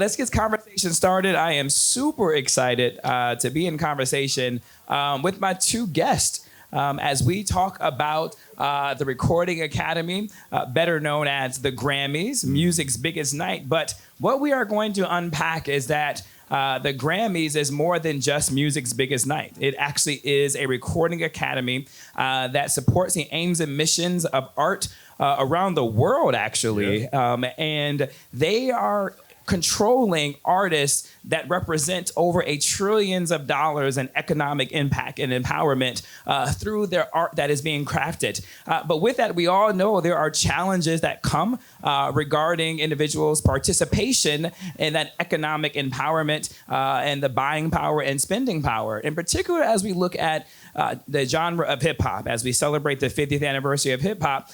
Let's get conversation started. I am super excited to be in conversation with my two guests as we talk about the Recording Academy, better known as the Grammys, music's biggest night. But what we are going to unpack is that the Grammys is more than just music's biggest night. It actually is a recording academy that supports the aims and missions of art around the world, actually. Yeah. And they are controlling artists that represent over $1 trillion in economic impact and empowerment through their art that is being crafted. But with that, we all know there are challenges that come regarding individuals' participation in that economic empowerment and the buying power and spending power. In particular, as we look at the genre of hip hop, as we celebrate the 50th anniversary of hip hop,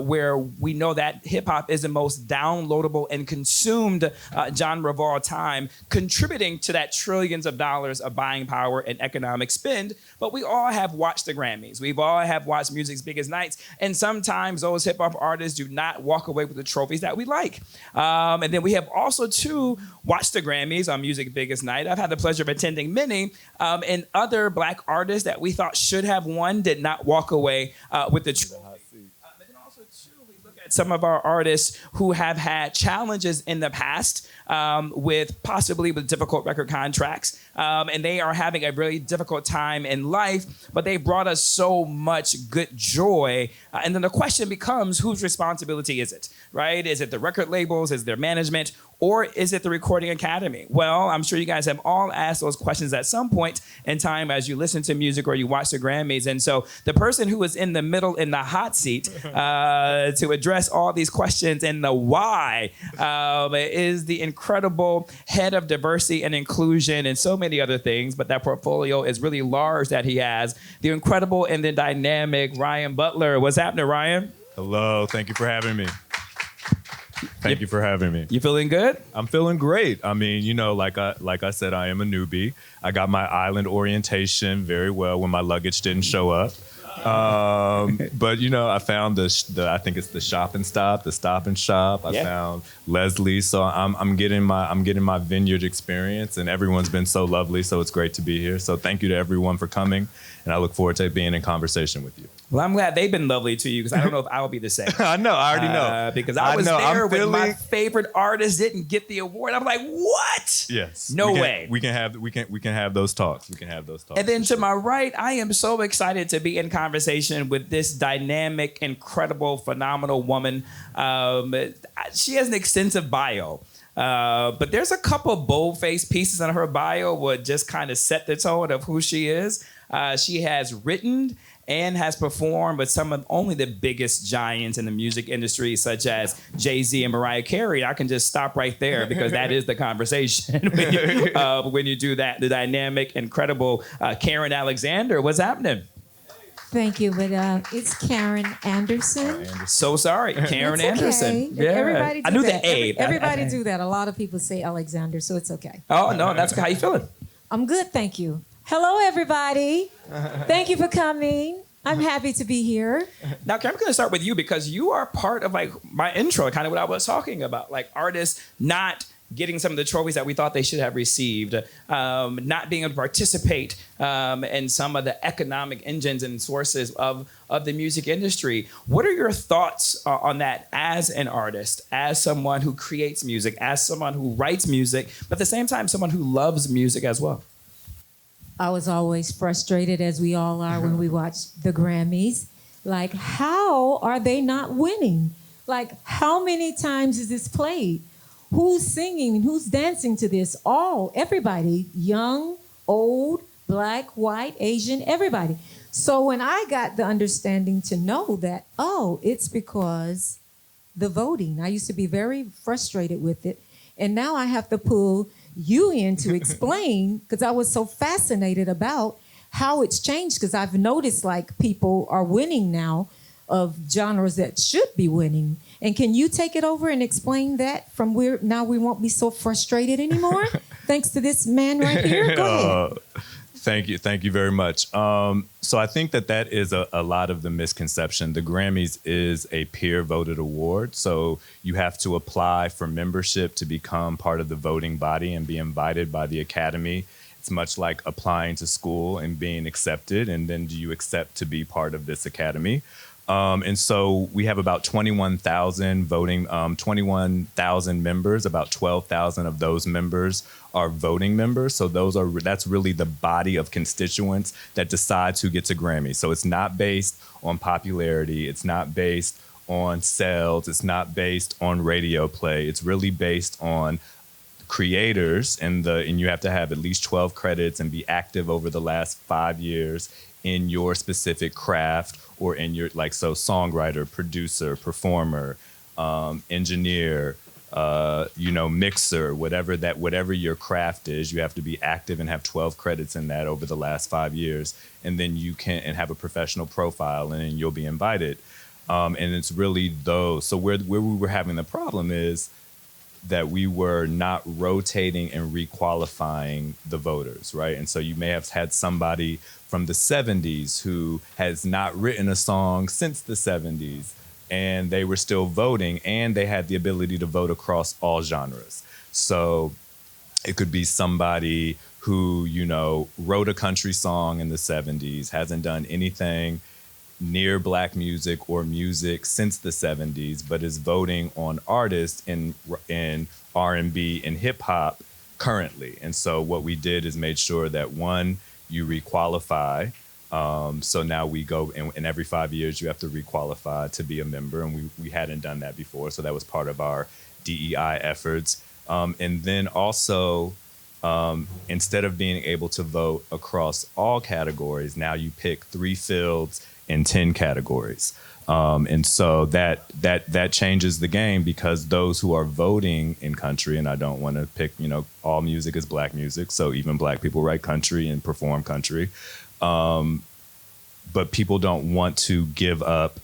where we know that hip hop is the most downloadable and consumed genre of all time, contributing to that trillions of dollars of buying power and economic spend. But we all have watched the Grammys. We've all have watched music's biggest nights. And sometimes those hip hop artists do not walk away with the trophies that we like. And then we have also too watched the Grammys on music's biggest night. I've had the pleasure of attending many, and other Black artists that we thought should have won did not walk away with the trophy. But then also too, we look at some of our artists who have had challenges in the past with difficult record contracts, and they are having a really difficult time in life, but they brought us so much good joy. And then the question becomes, whose responsibility is it, right? Is it the record labels? Is it their management? Or is it the Recording Academy? Well, I'm sure you guys have all asked those questions at some point in time as you listen to music or you watch the Grammys. And so the person who is in the middle in the hot seat to address all these questions and the why is the incredible head of diversity and inclusion and so many other things. But that portfolio is really large that he has. The incredible and the dynamic Ryan Butler. What's happening, Ryan? Hello. Thank you for having me. Thank you for having me. You feeling good? I'm feeling great. I mean, you know, like I said, I am a newbie. I got my island orientation very well when my luggage didn't show up. But you know, I found I think it's the Stop and Shop. I found Leslie, so I'm getting my vineyard experience, and everyone's been so lovely. So it's great to be here. So thank you to everyone for coming, and I look forward to being in conversation with you. Well, I'm glad they've been lovely to you because I don't know if I'll be the same. I know, I already know. Because I was there when my favorite artist didn't get the award. I'm like, what? Yes. No way. We can have those talks. And then to my right, I am so excited to be in conversation with this dynamic, incredible, phenomenal woman. She has an extensive bio. But there's a couple bold-faced pieces in her bio would just kind of set the tone of who she is. She has written and has performed with some of only the biggest giants in the music industry, such as Jay-Z and Mariah Carey. I can just stop right there because that is the conversation when you do that. The dynamic, incredible Karen Alexander. What's happening? Thank you, but it's Karen Anderson. So sorry, Karen okay. Anderson. Yeah. Everybody do I knew that. the A. Everybody do that. A lot of people say Alexander, so it's okay. Oh, no, that's how you feeling? I'm good, thank you. Hello, everybody. Thank you for coming. I'm happy to be here. Now, Karen, I'm going to start with you because you are part of like my intro, kind of what I was talking about, like artists not getting some of the trophies that we thought they should have received, not being able to participate in some of the economic engines and sources of the music industry. What are your thoughts on that as an artist, as someone who creates music, as someone who writes music, but at the same time, someone who loves music as well? I was always frustrated, as we all are when we watch the Grammys. Like, how are they not winning? Like, how many times is this played? Who's singing? Who's dancing to this? Everybody, young, old, Black, white, Asian, everybody. So when I got the understanding to know that, it's because the voting. I used to be very frustrated with it. And now I have to pull you in to explain, because I was so fascinated about how it's changed, because I've noticed like people are winning now of genres that should be winning. And can you take it over and explain that from where now we won't be so frustrated anymore? Thanks to this man right here. Go ahead. Thank you very much. So I think that is a lot of the misconception. The Grammys is a peer voted award, so you have to apply for membership to become part of the voting body and be invited by the Academy. It's much like applying to school and being accepted, and then do you accept to be part of this Academy? And so we have about 21,000 voting, 21,000 members. About 12,000 of those members are voting members. So that's really the body of constituents that decides who gets a Grammy. So it's not based on popularity. It's not based on sales. It's not based on radio play. It's really based on creators, and you have to have at least 12 credits and be active over the last 5 years in your specific craft, or in your songwriter, producer, performer, engineer, mixer, whatever your craft is. You have to be active and have 12 credits in that over the last 5 years, and then you can have a professional profile, and then you'll be invited. And it's really those. So where we were having the problem is that we were not rotating and requalifying the voters, right? And so you may have had somebody from the 70s who has not written a song since the 70s, and they were still voting, and they had the ability to vote across all genres. So it could be somebody who, wrote a country song in the 70s, hasn't done anything near black music or music since the 70s, but is voting on artists in R&B and hip hop currently. And so what we did is made sure that, one, you requalify. So now we go, and every 5 years you have to requalify to be a member, and we hadn't done that before. So that was part of our DEI efforts. And then also, instead of being able to vote across all categories, now you pick 3 fields in 10 categories. And so that changes the game, because those who are voting in country, and I don't want to pick, all music is black music, so even black people write country and perform country. But people don't want to give up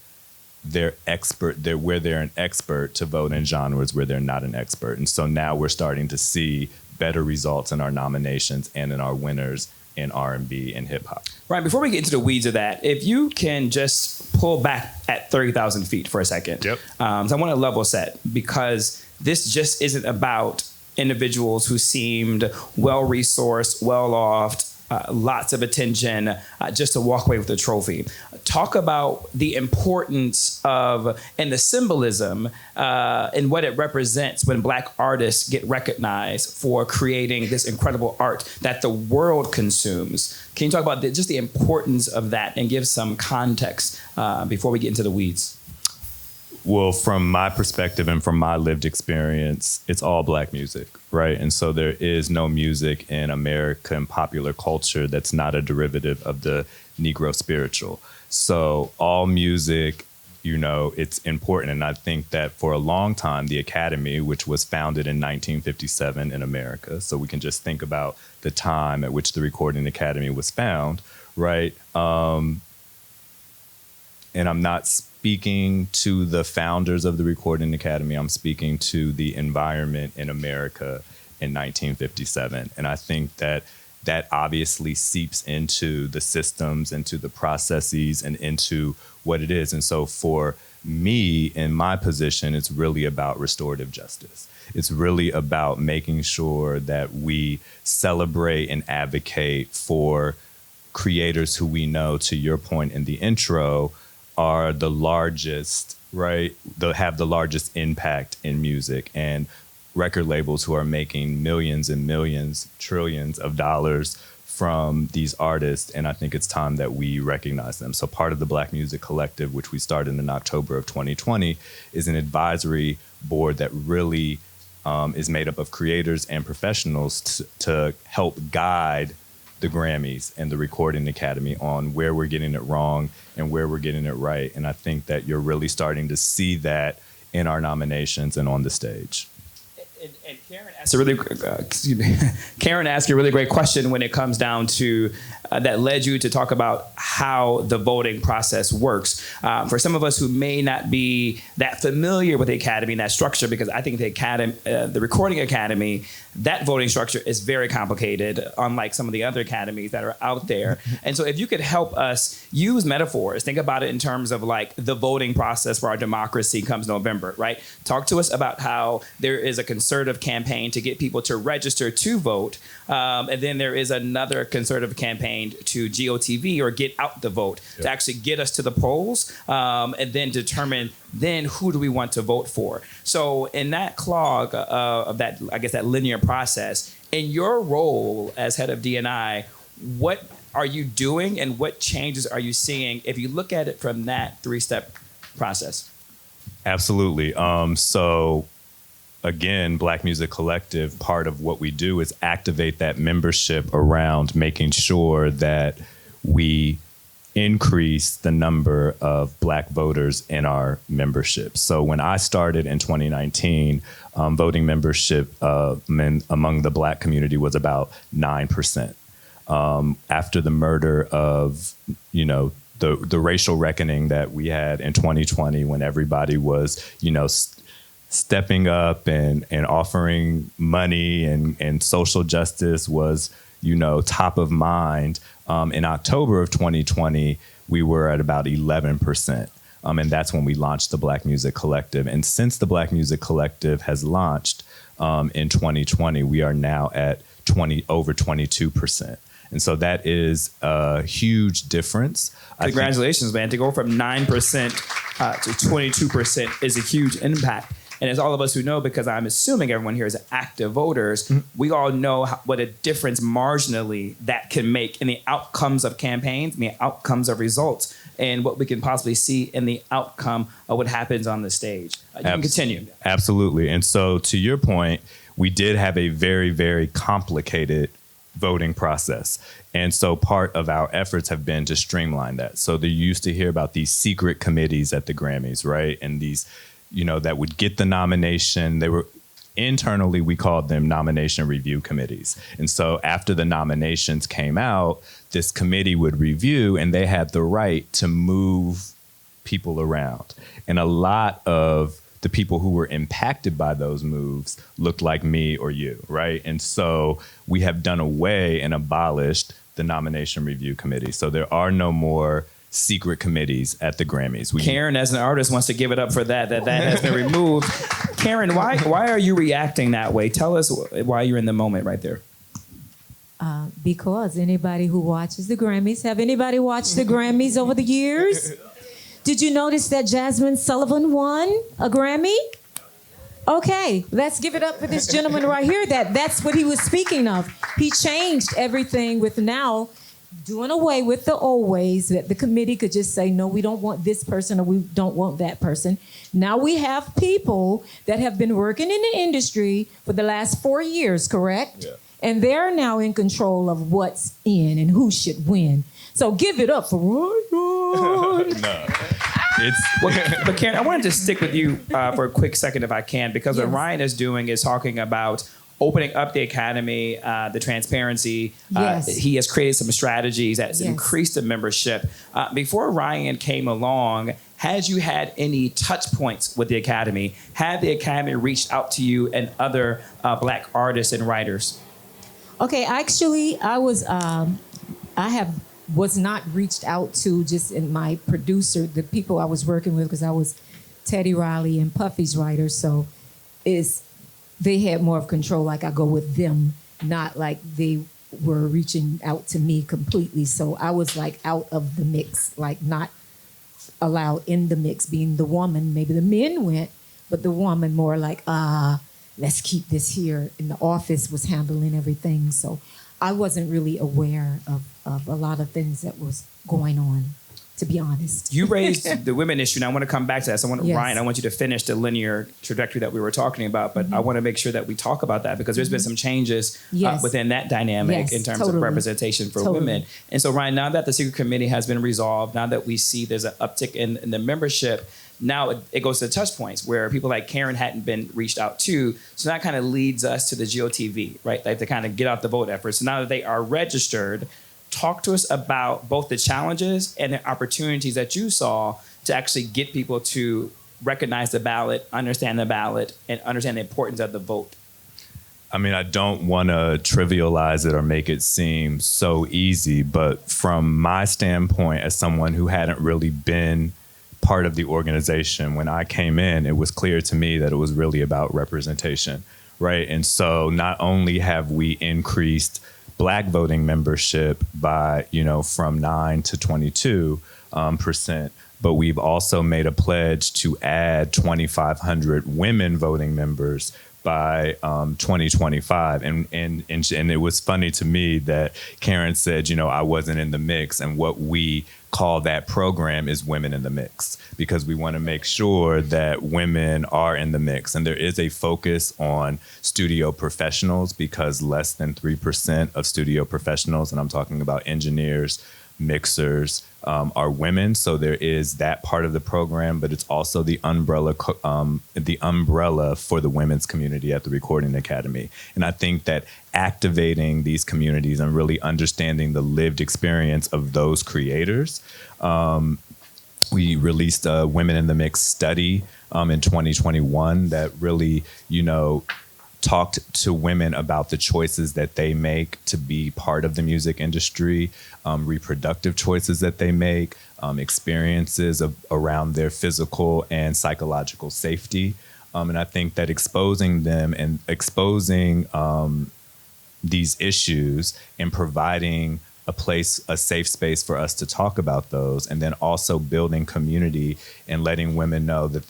where they're an expert, to vote in genres where they're not an expert. And so now we're starting to see better results in our nominations and in our winners in R&B and hip hop. Right. Before we get into the weeds of that, if you can just pull back at 30,000 feet for a second. Yep. So I want to level set, because this just isn't about individuals who seemed well-resourced, well-off, lots of attention, just to walk away with a trophy. Talk about the importance of, and the symbolism and what it represents when black artists get recognized for creating this incredible art that the world consumes. Can you talk about just the importance of that and give some context before we get into the weeds? Well, from my perspective and from my lived experience, it's all black music, right? And so there is no music in American popular culture that's not a derivative of the Negro spiritual. So all music, it's important. And I think that for a long time, the Academy, which was founded in 1957 in America, so we can just think about the time at which the Recording Academy was found, right? And I'm not speaking to the founders of the Recording Academy. I'm speaking to the environment in America in 1957. And I think that obviously seeps into the systems, into the processes, and into what it is. And so for me, in my position, it's really about restorative justice. It's really about making sure that we celebrate and advocate for creators who we know, to your point in the intro, are the largest, right? They'll have the largest impact in music, and record labels who are making millions and millions, trillions of dollars from these artists. And I think it's time that we recognize them. So part of the Black Music Collective, which we started in October of 2020, is an advisory board that really is made up of creators and professionals to help guide the Grammys and the Recording Academy on where we're getting it wrong and where we're getting it right. And I think that you're really starting to see that in our nominations and on the stage. And Karen asked a really, excuse me, Karen asked a really great question when it comes down to that led you to talk about how the voting process works. For some of us who may not be that familiar with the Academy and that structure, because I think the Academy, the Recording Academy, that voting structure is very complicated, unlike some of the other academies that are out there. And so if you could help us use metaphors, think about it in terms of like the voting process for our democracy comes November, right? Talk to us about how there is a concerted campaign to get people to register to vote. And then there is another concerted campaign to GOTV or get out the vote to actually get us to the polls and then determine then who do we want to vote for. So in that clog of that, I guess that linear process, in your role as head of D&I, what are you doing and what changes are you seeing if you look at it from that three-step process? Absolutely. So again, Black Music Collective, part of what we do is activate that membership around making sure that we increase the number of Black voters in our membership. So when I started in 2019, voting membership among the Black community was about 9%. After the murder of, the racial reckoning that we had in 2020, when everybody was, stepping up and offering money and social justice was, top of mind. In October of 2020, we were at about 11%. And that's when we launched the Black Music Collective. And since the Black Music Collective has launched in 2020, we are now at over 22%. And so that is a huge difference. Congratulations, man. To go from 9% to 22% is a huge impact. And as all of us who know, because I'm assuming everyone here is active voters, we all know what a difference marginally that can make in the outcomes of campaigns, and the outcomes of results, and what we can possibly see in the outcome of what happens on the stage. You can continue. Absolutely. And so to your point, we did have a very, very complicated voting process. And so part of our efforts have been to streamline that. So you used to hear about these secret committees at the Grammys, right? And these, that would get the nomination. They were internally, we called them nomination review committees. And so after the nominations came out, this committee would review and they had the right to move people around. And a lot of the people who were impacted by those moves looked like me or you, right? And so we have done away and abolished the nomination review committee. So there are no more secret committees at the Grammys. Karen, as an artist, wants to give it up for that has been removed. Karen, why are you reacting that way? Tell us why you're in the moment right there. Because anybody who watches the Grammys, have anybody watched the Grammys over the years? Did you notice that Jasmine Sullivan won a Grammy? Okay, let's give it up for this gentleman right here. That's what he was speaking of. He changed everything with now doing away with the old ways that the committee could just say, no, we don't want this person or we don't want that person. Now we have people that have been working in the industry for the last 4 years, correct? Yeah. And they're now in control of what's in and who should win. So give it up for Ryan. No. But Karen, I wanted to stick with you for a quick second if I can, because what Ryan is doing is talking about opening up the Academy, the transparency. He has created some strategies that's increased the membership. Before Ryan came along, had you had any touch points with the Academy? Had the Academy reached out to you and other Black artists and writers? Okay, actually, I was not reached out to just in my producer, the people I was working with, because I was Teddy Riley and Puffy's writer, so they had more of control, like I go with them, not like they were reaching out to me completely. So I was like out of the mix, like not allowed in the mix, being the woman. Maybe the men went, but the woman more like, let's keep this here. And the office was handling everything. So I wasn't really aware of a lot of things that was going on. to be honest. You raised the women issue, and I want to come back to that. So Yes. Ryan, I want you to finish the linear trajectory that we were talking about, but I want to make sure that we talk about that because there's been some changes Yes. within that dynamic Yes, in terms totally. of representation for Totally. women. And so, Ryan, now that the secret committee has been resolved, now that we see there's an uptick in the membership, now it goes to the touch points where people like Karen hadn't been reached out to. So that kind of leads us to the GOTV, right? Like to kind of get out the vote effort. So now that they are registered, talk to us about both the challenges and the opportunities that you saw to actually get people to recognize the ballot, understand the ballot, and understand the importance of the vote. I mean, I don't want to trivialize it or make it seem so easy, but from my standpoint, as someone who hadn't really been part of the organization, when I came in, it was clear to me that it was really about representation, right? And so not only have we increased Black voting membership by, from 9 to 22%, but we've also made a pledge to add 2,500 women voting members by 2025. And it was funny to me that Karen said, I wasn't in the mix. And what we call that program is Women in the Mix, because we want to make sure that women are in the mix. And there is a focus on studio professionals because less than 3% of studio professionals, and I'm talking about engineers, mixers, are women. So there is that part of the program, but it's also the umbrella for the women's community at the Recording Academy. And I think that activating these communities and really understanding the lived experience of those creators. We released a Women in the Mix study in 2021 that really, talked to women about the choices that they make to be part of the music industry, reproductive choices that they make, experiences around their physical and psychological safety. And I think that exposing them and exposing these issues and providing a safe space for us to talk about those, and then also building community and letting women know that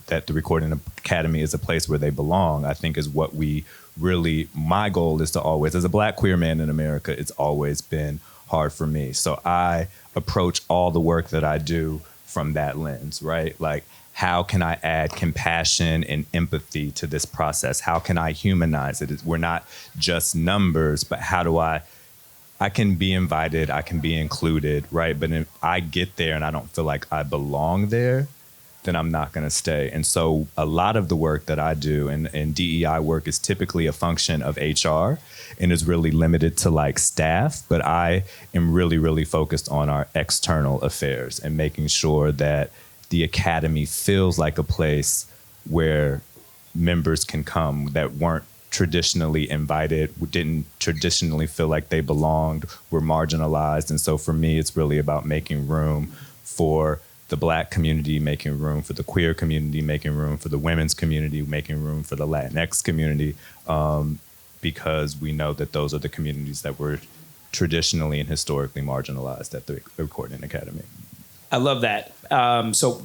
that the Recording Academy is a place where they belong, I think is what my goal is to always, as a Black queer man in America, it's always been hard for me. So I approach all the work that I do from that lens, right? Like, how can I add compassion and empathy to this process? How can I humanize it? We're not just numbers, but how do I can be invited, I can be included, right? But if I get there and I don't feel like I belong there, then I'm not going to stay. And so a lot of the work that I do and DEI work is typically a function of HR and is really limited to like staff. But I am really, really focused on our external affairs and making sure that the Academy feels like a place where members can come that weren't traditionally invited, didn't traditionally feel like they belonged, were marginalized. And so for me, it's really about making room for the Black community, making room for the queer community, making room for the women's community, making room for the Latinx community, because we know that those are the communities that were traditionally and historically marginalized at the Recording Academy. I love that. So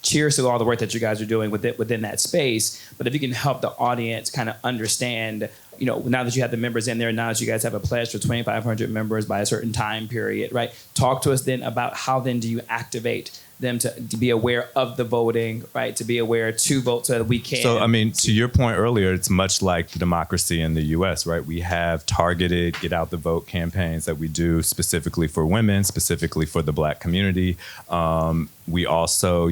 cheers to all the work that you guys are doing within that space. But if you can help the audience kind of understand, now that you have the members in there, now that you guys have a pledge for 2,500 members by a certain time period, right? Talk to us then about how then do you activate them to be aware of the voting, right? To be aware to vote so that we can. So, I mean, to your point earlier, it's much like the democracy in the U.S., right? We have targeted get out the vote campaigns that we do specifically for women, specifically for the Black community. We also,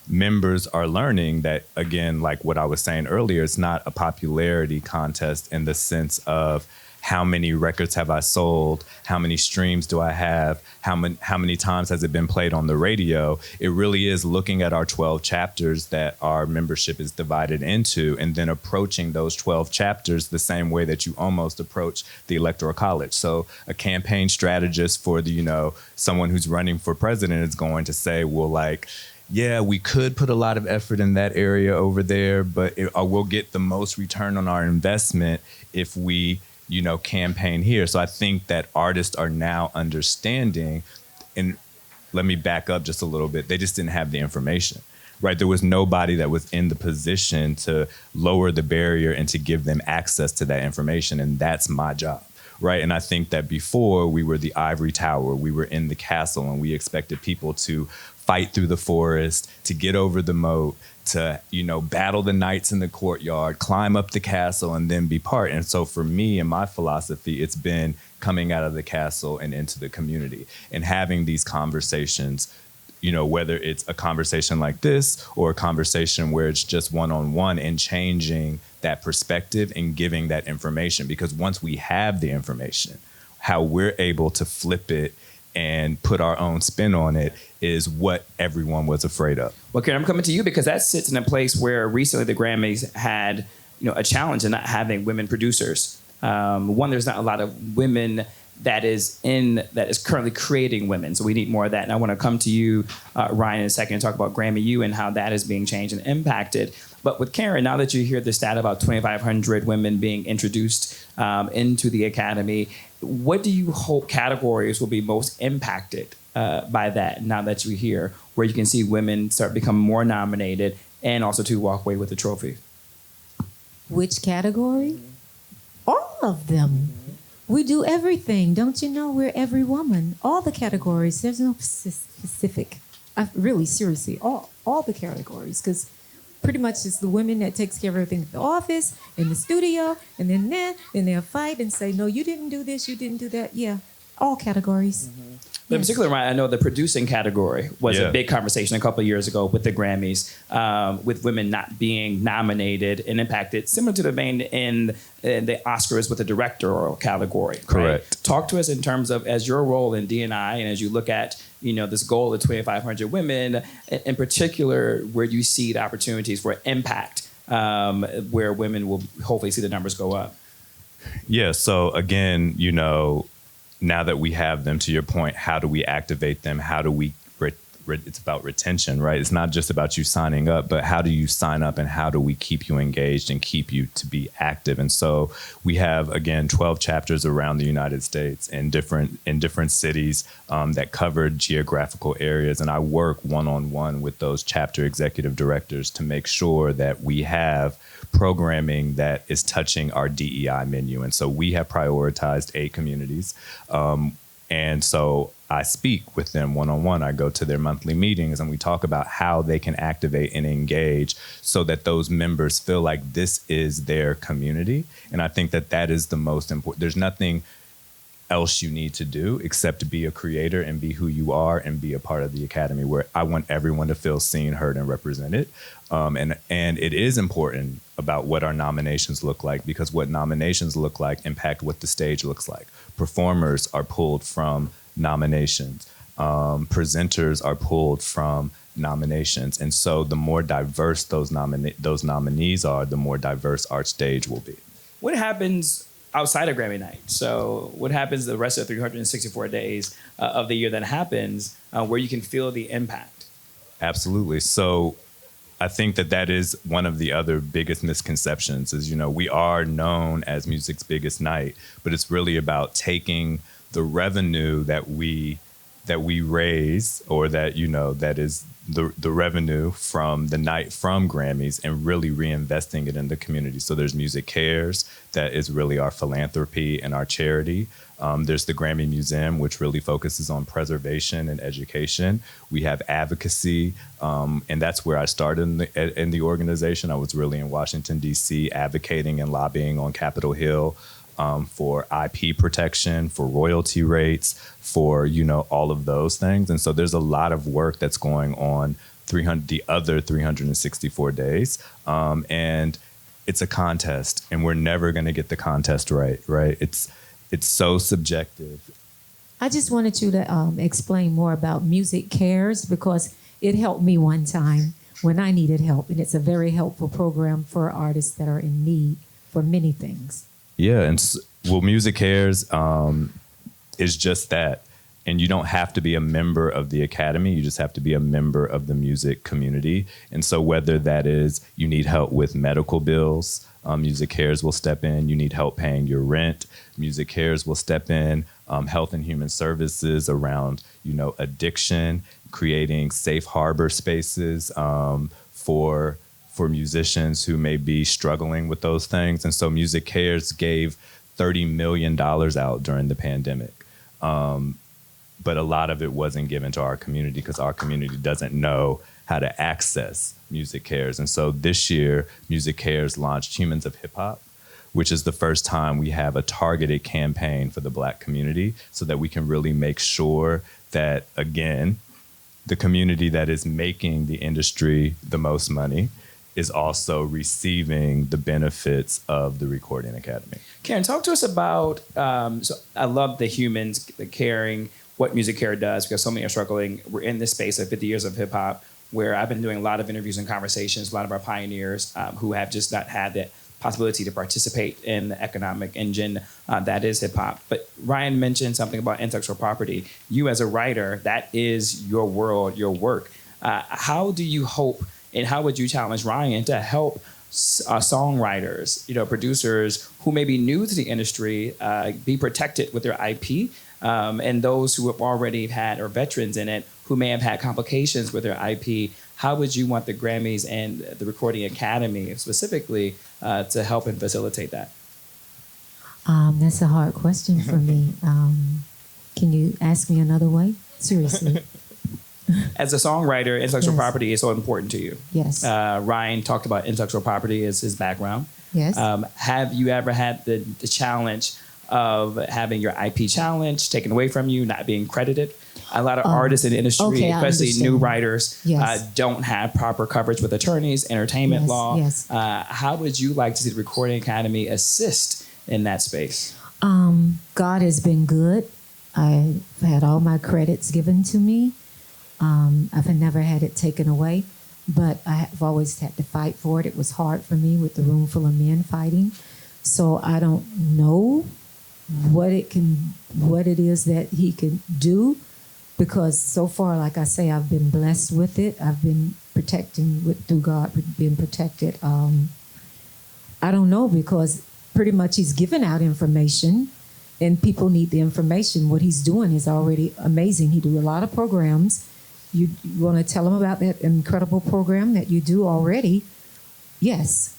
members are learning that, again, like what I was saying earlier, it's not a popularity contest in the sense of how many records have I sold, how many streams do I have, how many times has it been played on the radio. It really is looking at our 12 chapters that our membership is divided into and then approaching those 12 chapters the same way that you almost approach the Electoral College. So a campaign strategist for someone who's running for president is going to say, well, like, yeah, we could put a lot of effort in that area over there, but we'll get the most return on our investment if we campaign here. So I think that artists are now understanding, and let me back up just a little bit, they just didn't have the information, right? There was nobody that was in the position to lower the barrier and to give them access to that information, and that's my job, right? And I think that before we were the ivory tower, we were in the castle, and we expected people to fight through the forest, to get over the moat, to, battle the knights in the courtyard, climb up the castle, and then be part. And so for me and my philosophy, it's been coming out of the castle and into the community and having these conversations, whether it's a conversation like this or a conversation where it's just one-on-one, and changing that perspective and giving that information. Because once we have the information, how we're able to flip it and put our own spin on it is what everyone was afraid of. Well, Karen, I'm coming to you because that sits in a place where recently the Grammys had, a challenge in not having women producers. One, there's not a lot of women that is currently creating women, so we need more of that. And I want to come to you, Ryan, in a second, and talk about Grammy U and how that is being changed and impacted. But with Karen, now that you hear the stat about 2,500 women being introduced into the Academy, what do you hope categories will be most impacted by that, now that you hear where you can see women start becoming more nominated and also to walk away with the trophy? Which category? All of them. We do everything. Don't you know we're every woman? All the categories. There's no specific. Really, seriously, all the categories. Because pretty much it's the women that takes care of everything at the office, in the studio, and then they'll fight and say, no, you didn't do this, you didn't do that. Yeah, all categories. Mm-hmm. But in particular, Ryan, I know the producing category was a big conversation a couple of years ago with the Grammys, with women not being nominated and impacted, similar to the vein in the Oscars with the directorial category. Correct. Right? Talk to us in terms of, as your role in D&I, and as you look at this goal of 2,500 women, in particular, where you see the opportunities for impact, where women will hopefully see the numbers go up. Yeah. So again, now that we have them, to your point, how do we activate them? How do we, it's about retention, right? It's not just about you signing up, but how do you sign up and how do we keep you engaged and keep you to be active? And so we have, again, 12 chapters around the United States in different cities that cover geographical areas. And I work one-on-one with those chapter executive directors to make sure that we have programming that is touching our DEI menu. And so we have prioritized 8 communities. And so I speak with them one-on-one. I go to their monthly meetings and we talk about how they can activate and engage so that those members feel like this is their community. And I think that that is the most important. There's nothing else you need to do except to be a creator and be who you are and be a part of the Academy, where I want everyone to feel seen, heard, and represented. And it is important about what our nominations look like, because what nominations look like impact what the stage looks like. Performers are pulled from nominations. Presenters are pulled from nominations. And so the more diverse those nominees are, the more diverse our stage will be. What happens outside of Grammy night? So what happens the rest of the 364 days of the year that happens where you can feel the impact? Absolutely. So I think that is one of the other biggest misconceptions is, we are known as music's biggest night, but it's really about taking the revenue that we raise, or that, that is the revenue from the night from Grammys, and really reinvesting it in the community. So there's Music Cares, that is really our philanthropy and our charity. There's the Grammy Museum, which really focuses on preservation and education. We have advocacy, and that's where I started in the organization. I was really in Washington, D.C., advocating and lobbying on Capitol Hill for IP protection, for royalty rates, for, all of those things. And so there's a lot of work that's going on the other 364 days. And it's a contest, and we're never going to get the contest right? It's so subjective. I just wanted you to explain more about Music Cares, because it helped me one time when I needed help. And it's a very helpful program for artists that are in need for many things. Yeah, and Music Cares is just that. And you don't have to be a member of the Academy. You just have to be a member of the music community. And so whether that is you need help with medical bills, Music Cares will step in. You need help paying your rent, Music Cares will step in. Health and Human Services around, addiction, creating safe harbor spaces for musicians who may be struggling with those things. And so Music Cares gave $30 million out during the pandemic. But a lot of it wasn't given to our community because our community doesn't know how to access Music Cares. And so this year, Music Cares launched Humans of Hip Hop, which is the first time we have a targeted campaign for the Black community so that we can really make sure that, again, the community that is making the industry the most money is also receiving the benefits of the Recording Academy. Karen, talk to us about, so I love the humans, the caring, what Music Care does, because so many are struggling. We're in this space of 50 years of hip hop, where I've been doing a lot of interviews and conversations, a lot of our pioneers who have just not had that possibility to participate in the economic engine that is hip hop. But Ryan mentioned something about intellectual property. You as a writer, that is your world, your work. How do you hope, and how would you challenge Ryan to help songwriters, producers who may be new to the industry, be protected with their IP, and those who have already had, or veterans in it, who may have had complications with their IP? How would you want the Grammys and the Recording Academy specifically to help and facilitate that? That's a hard question for me. Can you ask me another way? Seriously. As a songwriter, intellectual Yes. property is so important to you. Yes. Ryan talked about intellectual property as his background. Yes. Have you ever had the challenge of having your IP challenge taken away from you, not being credited? A lot of artists in the industry, okay, I especially new understand. writers, Yes. don't have proper coverage with attorneys, entertainment Yes, law. yes. How would you like to see the Recording Academy assist in that space? God has been good. I've had all my credits given to me. I've never had it taken away, but I have always had to fight for it. It was hard for me with the room full of men fighting. So I don't know what it is that he can do, because so far, like I say, I've been blessed with it. I've been through God, been protected. I don't know, because pretty much he's given out information and people need the information. What he's doing is already amazing. He do a lot of programs. You want to tell them about that incredible program that you do already? Yes.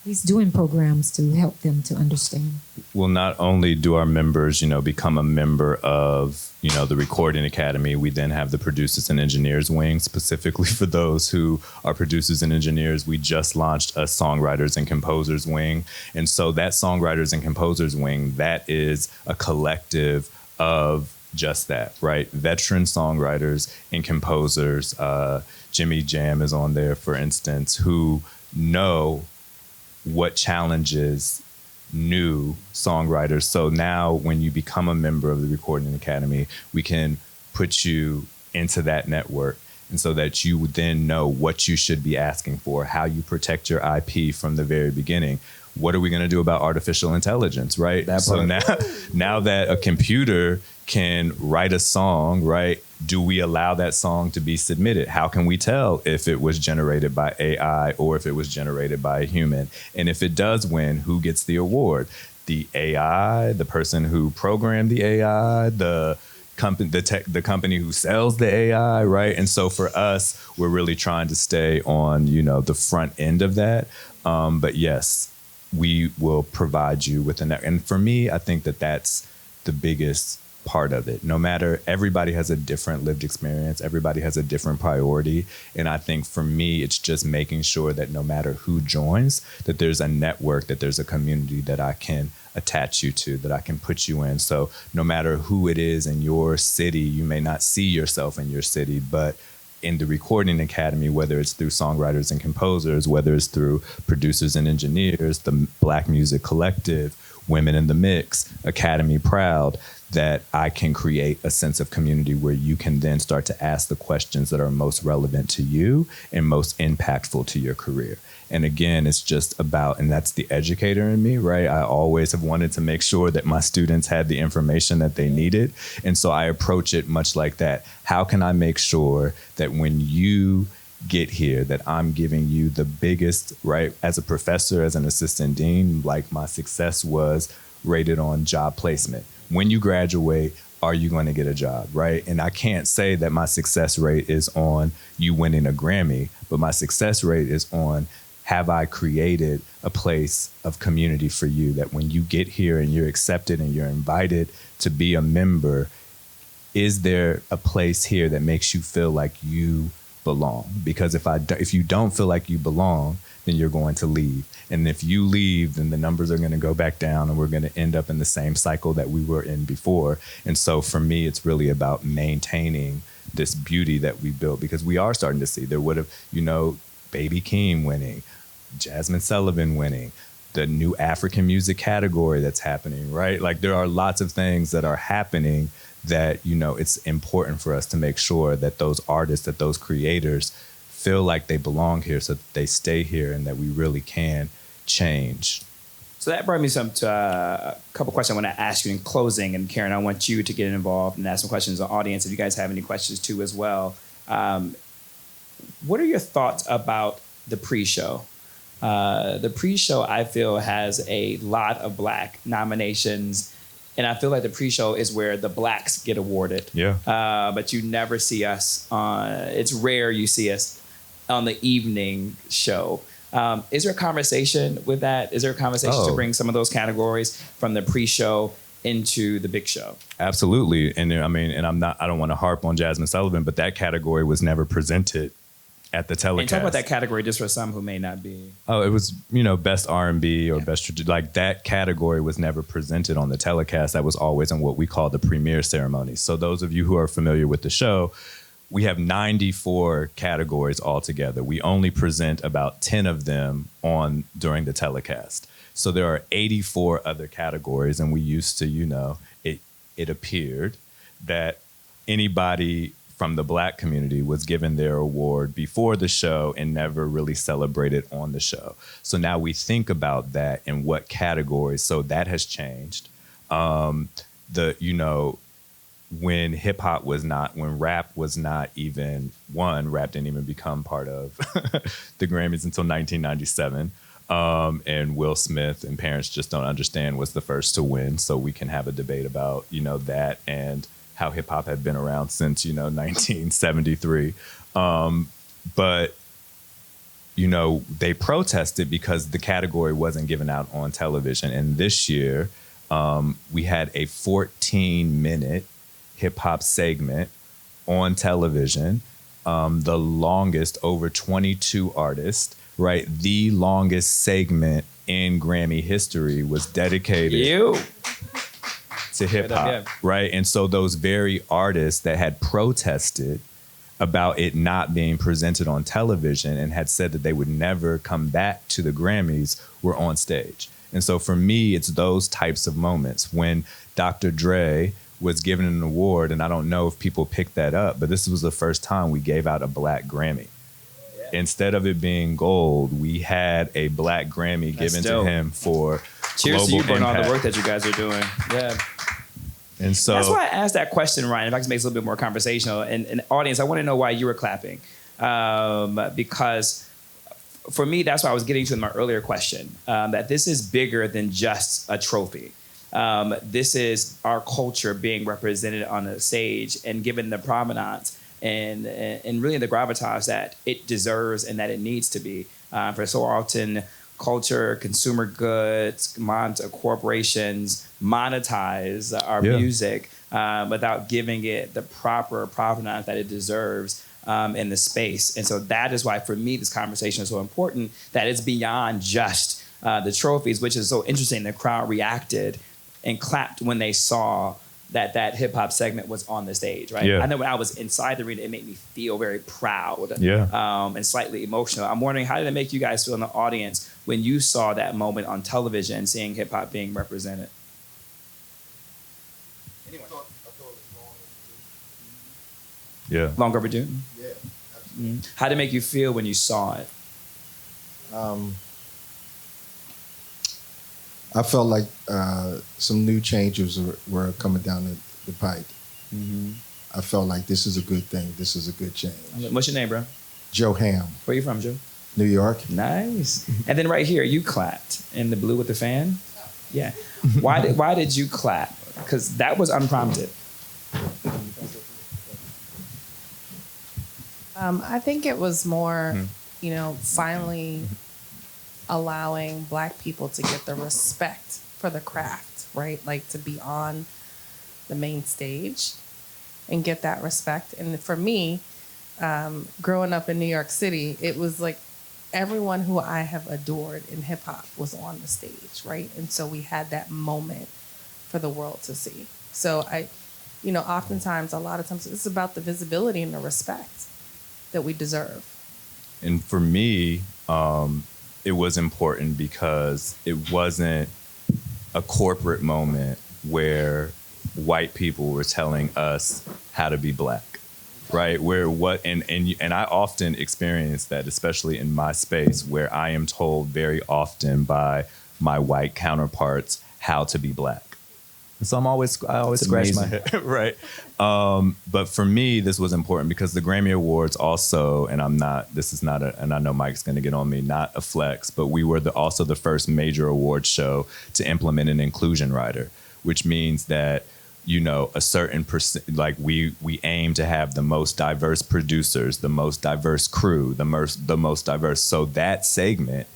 He's doing programs to help them to understand. Well, not only do our members, become a member of, the Recording Academy, we then have the Producers and Engineers wing. Specifically for those who are producers and engineers, we just launched a Songwriters and Composers wing. And so that Songwriters and Composers wing, that is a collective of just that, right? Veteran songwriters and composers. Jimmy Jam is on there, for instance, who know what challenges new songwriters. So now when you become a member of the Recording Academy, we can put you into that network, and so that you would then know what you should be asking for, how you protect your IP from the very beginning. What are we going to do about artificial intelligence, right? So now that a computer can write a song, right? Do we allow that song to be submitted? How can we tell if it was generated by AI or if it was generated by a human? And if it does win, who gets the award? The AI, the person who programmed the AI, the company who sells the AI, right? And so for us, we're really trying to stay on, the front end of that. But yes, we will provide you with and for me, I think that that's the biggest part of it. No matter, everybody has a different lived experience, everybody has a different priority. And I think for me, it's just making sure that no matter who joins, that there's a network, that there's a community that I can attach you to, that I can put you in. So no matter who it is in your city, you may not see yourself in your city, but in the Recording Academy, whether it's through Songwriters and Composers, whether it's through Producers and Engineers, the Black Music Collective, Women in the Mix, Academy Proud, that I can create a sense of community where you can then start to ask the questions that are most relevant to you and most impactful to your career. And again, it's just about, and that's the educator in me, right? I always have wanted to make sure that my students had the information that they needed. And so I approach it much like that. How can I make sure that when you get here, that I'm giving you the biggest, right? As a professor, as an assistant dean, like my success was rated on job placement. When you graduate, are you going to get a job, right? And I can't say that my success rate is on you winning a Grammy, but my success rate is on have I created a place of community for you that when you get here and you're accepted and you're invited to be a member, is there a place here that makes you feel like you belong? Because if you don't feel like you belong, then you're going to leave. And if you leave, then the numbers are going to go back down and we're going to end up in the same cycle that we were in before. And so for me, it's really about maintaining this beauty that we built, because we are starting to see there would have, Baby Keem winning, Jasmine Sullivan winning, the new African music category that's happening, right? Like there are lots of things that are happening that, it's important for us to make sure that those artists, that those creators feel like they belong here so that they stay here and that we really can change. So that brought me to a couple questions I want to ask you in closing. And Karen, I want you to get involved and ask some questions to the audience if you guys have any questions too as well. What are your thoughts about the pre-show? The pre-show, I feel, has a lot of Black nominations. And I feel like the pre-show is where the Blacks get awarded. Yeah. But you never see us it's rare you see us on the evening show. Is there a conversation with that? Is there a conversation to bring some of those categories from the pre-show into the big show? Absolutely. And I don't want to harp on Jasmine Sullivan, but that category was never presented at the telecast. And talk about that category just for some who may not be. Oh, it was, best R&B or best, like that category was never presented on the telecast. That was always in what we call the premiere ceremony. So those of you who are familiar with the show, we have 94 categories altogether. We only present about 10 of them during the telecast. So there are 84 other categories, and we used to, it appeared that anybody from the Black community was given their award before the show and never really celebrated on the show. So now we think about that and what categories. So that has changed. When when rap was not even rap didn't even become part of the Grammys until 1997. And Will Smith and Parents Just Don't Understand was the first to win. So we can have a debate about, that and how hip hop had been around since, 1973. But they protested because the category wasn't given out on television. And this year, we had a 14-minute hip hop segment on television, the longest, over 22 artists, right? The longest segment in Grammy history was dedicated to hip hop, right? And so those very artists that had protested about it not being presented on television and had said that they would never come back to the Grammys were on stage. And so for me, it's those types of moments when Dr. Dre was given an award, and I don't know if people picked that up, but this was the first time we gave out a Black Grammy. Yeah. Instead of it being gold, we had a Black Grammy given to him for Cheers global to you for impact. all the work that you guys are doing. Yeah. And so that's why I asked that question, Ryan. If I can make it a little bit more conversational. And audience, I want to know why you were clapping. Because for me, that's why I was getting to in my earlier question, that this is bigger than just a trophy. This is our culture being represented on a stage and given the provenance and really the gravitas that it deserves and that it needs to be. For so often, culture, consumer goods, corporations monetize our music without giving it the proper provenance that it deserves in the space. And so that is why, for me, this conversation is so important, that it's beyond just the trophies, which is so interesting. The crowd reacted and clapped when they saw that hip hop segment was on the stage, right? Yeah. I know when I was inside the arena, it made me feel very proud and slightly emotional. I'm wondering, how did it make you guys feel in the audience when you saw that moment on television, seeing hip hop being represented? Anyone? Yeah. Long overdue? Yeah, absolutely. How did it make you feel when you saw it? I felt like some new changes were coming down the pipe. Mm-hmm. I felt like this is a good thing. This is a good change. What's your name, bro? Joe Ham, Where you from, Joe? New York. Nice. And then right here, you clapped in the blue with the fan. Yeah. Why did you clap? Because that was unprompted. I think it was more, finally allowing Black people to get the respect for the craft, right? Like to be on the main stage and get that respect. And for me, growing up in New York City, it was like everyone who I have adored in hip hop was on the stage, right? And so we had that moment for the world to see. So oftentimes, a lot of times, it's about the visibility and the respect that we deserve. And for me, it was important because it wasn't a corporate moment where white people were telling us how to be Black, right? And I often experience that, especially in my space, where I am told very often by my white counterparts how to be Black. And so I always scratch my head, right? But for me, this was important because the Grammy Awards also, and and I know Mike's going to get on me, not a flex, but we were also the first major award show to implement an inclusion rider, which means that, a certain percent, like we aim to have the most diverse producers, the most diverse crew, the most diverse. So that segment,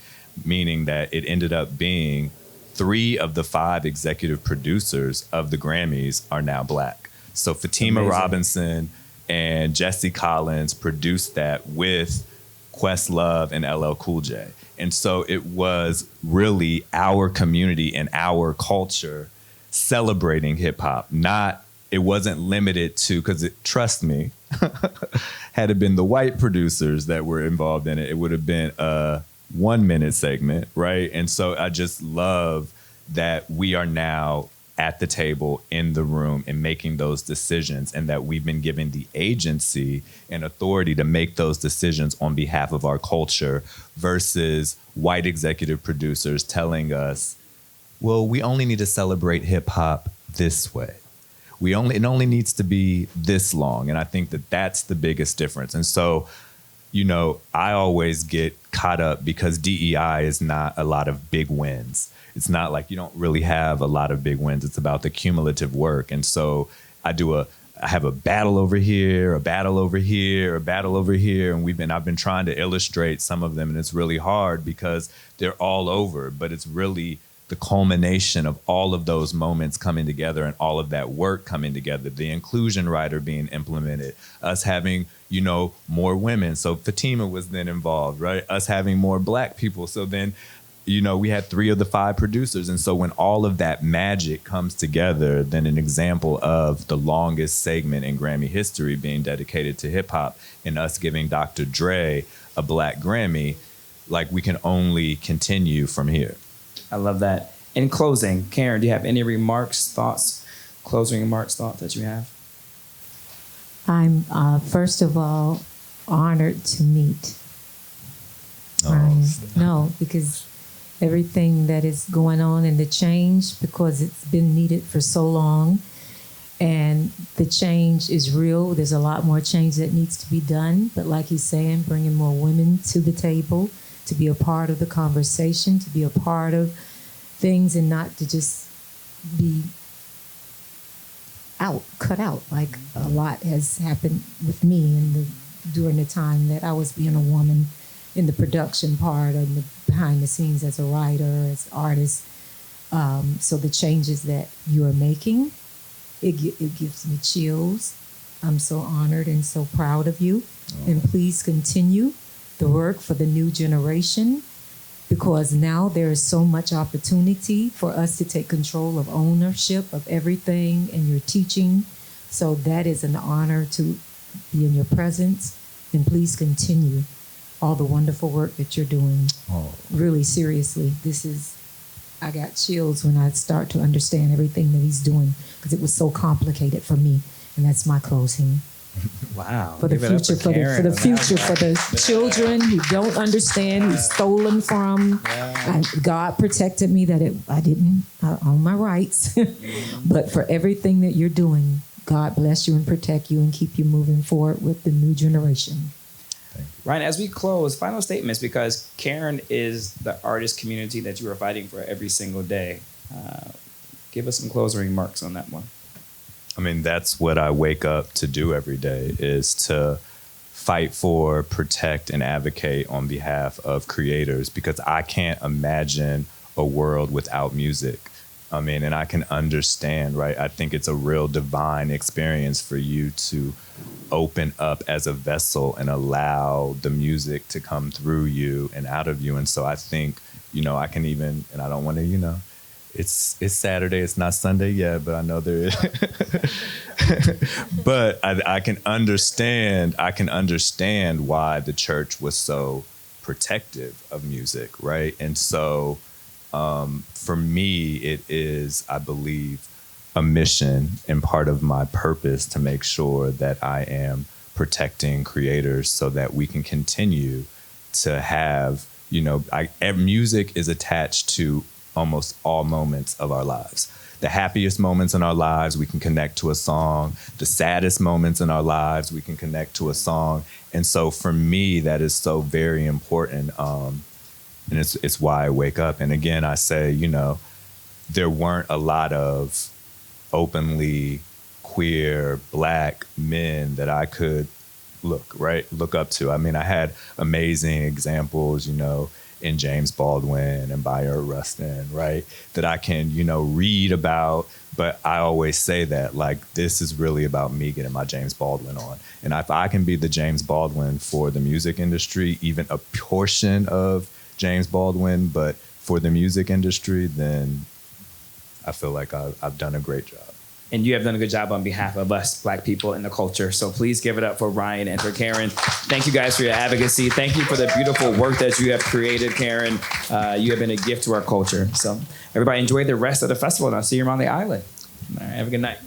meaning that it ended up being 3 of the 5 executive producers of the Grammys are now Black. So Fatima Robinson and Jesse Collins produced that with Questlove and LL Cool J. And so it was really our community and our culture celebrating hip hop. It wasn't limited to, because trust me, had it been the white producers that were involved in it, it would have been a 1-minute segment, right? And so I just love that we are now at the table in the room and making those decisions, and that we've been given the agency and authority to make those decisions on behalf of our culture versus white executive producers telling us, well, we only need to celebrate hip hop this way. It only needs to be this long. And I think that that's the biggest difference. And so, I always get caught up because DEI is not a lot of big wins. It's not like you don't really have a lot of big wins. It's about the cumulative work. And so I have a battle over here, a battle over here, a battle over here. And I've been trying to illustrate some of them, and it's really hard because they're all over, but it's really the culmination of all of those moments coming together and all of that work coming together, the inclusion rider being implemented, us having, more women. So Fatima was then involved, right? Us having more Black people. So then, we had 3 of the 5 producers. And so when all of that magic comes together, then an example of the longest segment in Grammy history being dedicated to hip hop and us giving Dr. Dre a Black Grammy, like we can only continue from here. I love that. In closing, Karen, do you have any closing remarks, thoughts that you have? I'm, first of all, honored to meet Ryan. No, because everything that is going on and the change, because it's been needed for so long, and the change is real. There's a lot more change that needs to be done. But like he's saying, bringing more women to the table, to be a part of the conversation, to be a part of things, and not to just be cut out. Like a lot has happened with me during the time that I was being a woman in the production part and the behind the scenes as a writer, as an artist. So the changes that you are making, it gives me chills. I'm so honored and so proud of you. And please continue the work for the new generation, because now there is so much opportunity for us to take control of ownership of everything, and you're teaching. So that is an honor to be in your presence. And please continue all the wonderful work that you're doing. Really, seriously, I got chills when I start to understand everything that he's doing, because it was so complicated for me. And that's my closing. Wow. For the future, for the children who don't understand, who's stolen from. God protected me that I didn't own my rights. But for everything that you're doing, God bless you and protect you and keep you moving forward with the new generation. Ryan, as we close, final statements, because Karen is the artist community that you are fighting for every single day. Give us some closing remarks on that one. I mean, that's what I wake up to do every day, is to fight for, protect, and advocate on behalf of creators, because I can't imagine a world without music. I mean, and I can understand, right? I think it's a real divine experience for you to open up as a vessel and allow the music to come through you and out of you. And so I think, you know, I can even, and I don't want to, you know, it's Saturday, it's not Sunday yet, but I know there is. But I can understand why the church was so protective of music, right? And so for me, it is, I believe, a mission and part of my purpose to make sure that I am protecting creators so that we can continue to have, you know, music is attached to almost all moments of our lives. The happiest moments in our lives, we can connect to a song. The saddest moments in our lives, we can connect to a song. And so for me, that is so very important. And it's why I wake up. And again, I say, you know, there weren't a lot of openly queer Black men that I could look up to. I mean, I had amazing examples, you know, in James Baldwin and Bayard Rustin, right, that I can, you know, read about. But I always say that, like, this is really about me getting my James Baldwin on. And if I can be the James Baldwin for the music industry, even a portion of James Baldwin, but for the music industry, then I feel like I've done a great job. And you have done a good job on behalf of us Black people in the culture. So please give it up for Ryan and for Karen. Thank you guys for your advocacy. Thank you for the beautiful work that you have created, Karen. You have been a gift to our culture. So everybody enjoy the rest of the festival, and I'll see you around the island. All right, have a good night.